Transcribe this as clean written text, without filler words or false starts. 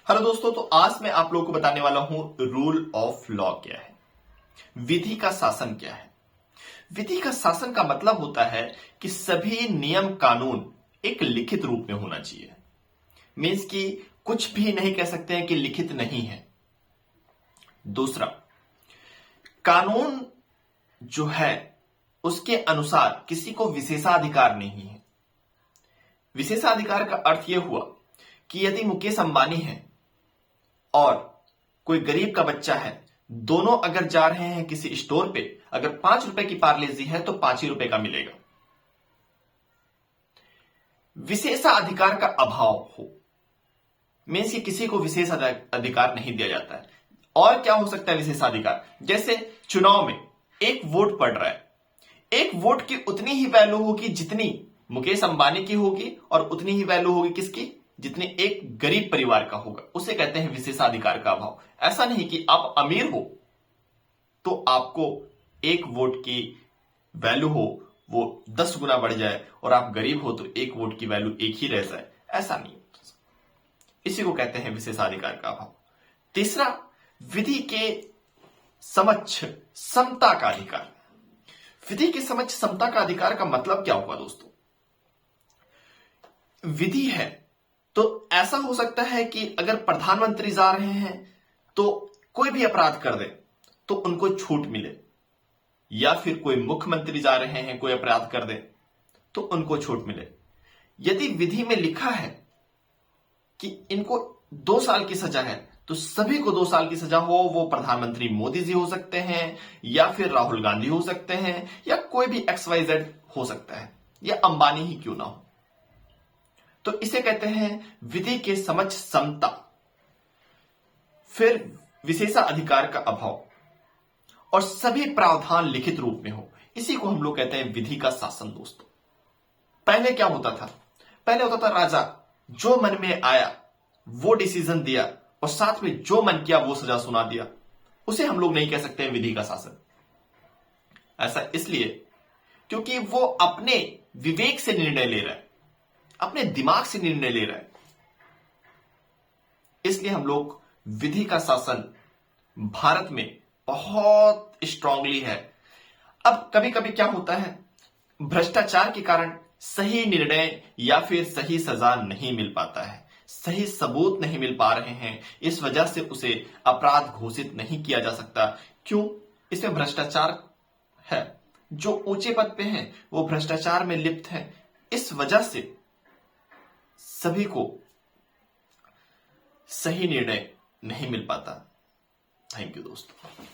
Hello दोस्तों, तो आज मैं आप लोगों को बताने वाला हूं रूल ऑफ लॉ क्या है, विधि का शासन क्या है। विधि का शासन का मतलब होता है कि सभी नियम कानून एक लिखित रूप में होना चाहिए। मीन्स कि कुछ भी नहीं कह सकते हैं कि लिखित नहीं है। दूसरा, कानून जो है उसके अनुसार किसी को विशेषाधिकार नहीं है। विशेषाधिकार का अर्थ यह हुआ कि यदि मुकेश अंबानी है और कोई गरीब का बच्चा है, दोनों अगर जा रहे हैं किसी स्टोर पे, अगर 5 रुपए की पार्लेजी है तो 5 ही रुपए का मिलेगा। विशेषाधिकार का अभाव हो, मीन्स कि किसी को विशेष अधिकार नहीं दिया जाता है। और क्या हो सकता है विशेषाधिकार? जैसे चुनाव में एक वोट पड़ रहा है, एक वोट की उतनी ही वैल्यू होगी जितनी मुकेश अंबानी की होगी, और उतनी ही वैल्यू होगी किसकी? जितने एक गरीब परिवार का होगा। उसे कहते हैं विशेषाधिकार का अभाव। ऐसा नहीं कि आप अमीर हो तो आपको एक वोट की वैल्यू हो वो 10 गुना बढ़ जाए, और आप गरीब हो तो एक वोट की वैल्यू एक ही रह जाए। ऐसा नहीं। इसी को कहते हैं विशेषाधिकार का अभाव। तीसरा, विधि के समक्ष समता का अधिकार। विधि के समक्ष समता का अधिकार का मतलब क्या हुआ दोस्तों? विधि है तो ऐसा हो सकता है कि अगर प्रधानमंत्री जा रहे हैं तो कोई भी अपराध कर दे तो उनको छूट मिले, या फिर कोई मुख्यमंत्री जा रहे हैं कोई अपराध कर दे तो उनको छूट मिले। यदि विधि में लिखा है कि इनको 2 साल की सजा है तो सभी को 2 साल की सजा हो। वो प्रधानमंत्री मोदी जी हो सकते हैं, या फिर राहुल गांधी हो सकते हैं, या कोई भी XYZ हो सकता है, या अंबानी ही क्यों ना हो। तो इसे कहते हैं विधि के समक्ष समता। फिर विशेषाधिकार का अभाव, और सभी प्रावधान लिखित रूप में हो। इसी को हम लोग कहते हैं विधि का शासन दोस्तों। पहले क्या होता था? पहले होता था राजा जो मन में आया वो डिसीजन दिया, और साथ में जो मन किया वो सजा सुना दिया। उसे हम लोग नहीं कह सकते हैं विधि का शासन। ऐसा इसलिए क्योंकि वो अपने विवेक से निर्णय ले रहा है, अपने दिमाग से निर्णय ले रहा है। इसलिए हम लोग विधि का शासन भारत में बहुत स्ट्रांगली है। अब कभी कभी क्या होता है, भ्रष्टाचार के कारण सही निर्णय या फिर सही सजा नहीं मिल पाता है, सही सबूत नहीं मिल पा रहे हैं। इस वजह से उसे अपराध घोषित नहीं किया जा सकता। क्यों? इसमें भ्रष्टाचार है। जो ऊंचे पद पे हैं वो भ्रष्टाचार में लिप्त हैं। इस वजह से सभी को सही निर्णय नहीं मिल पाता। थैंक यू दोस्तों।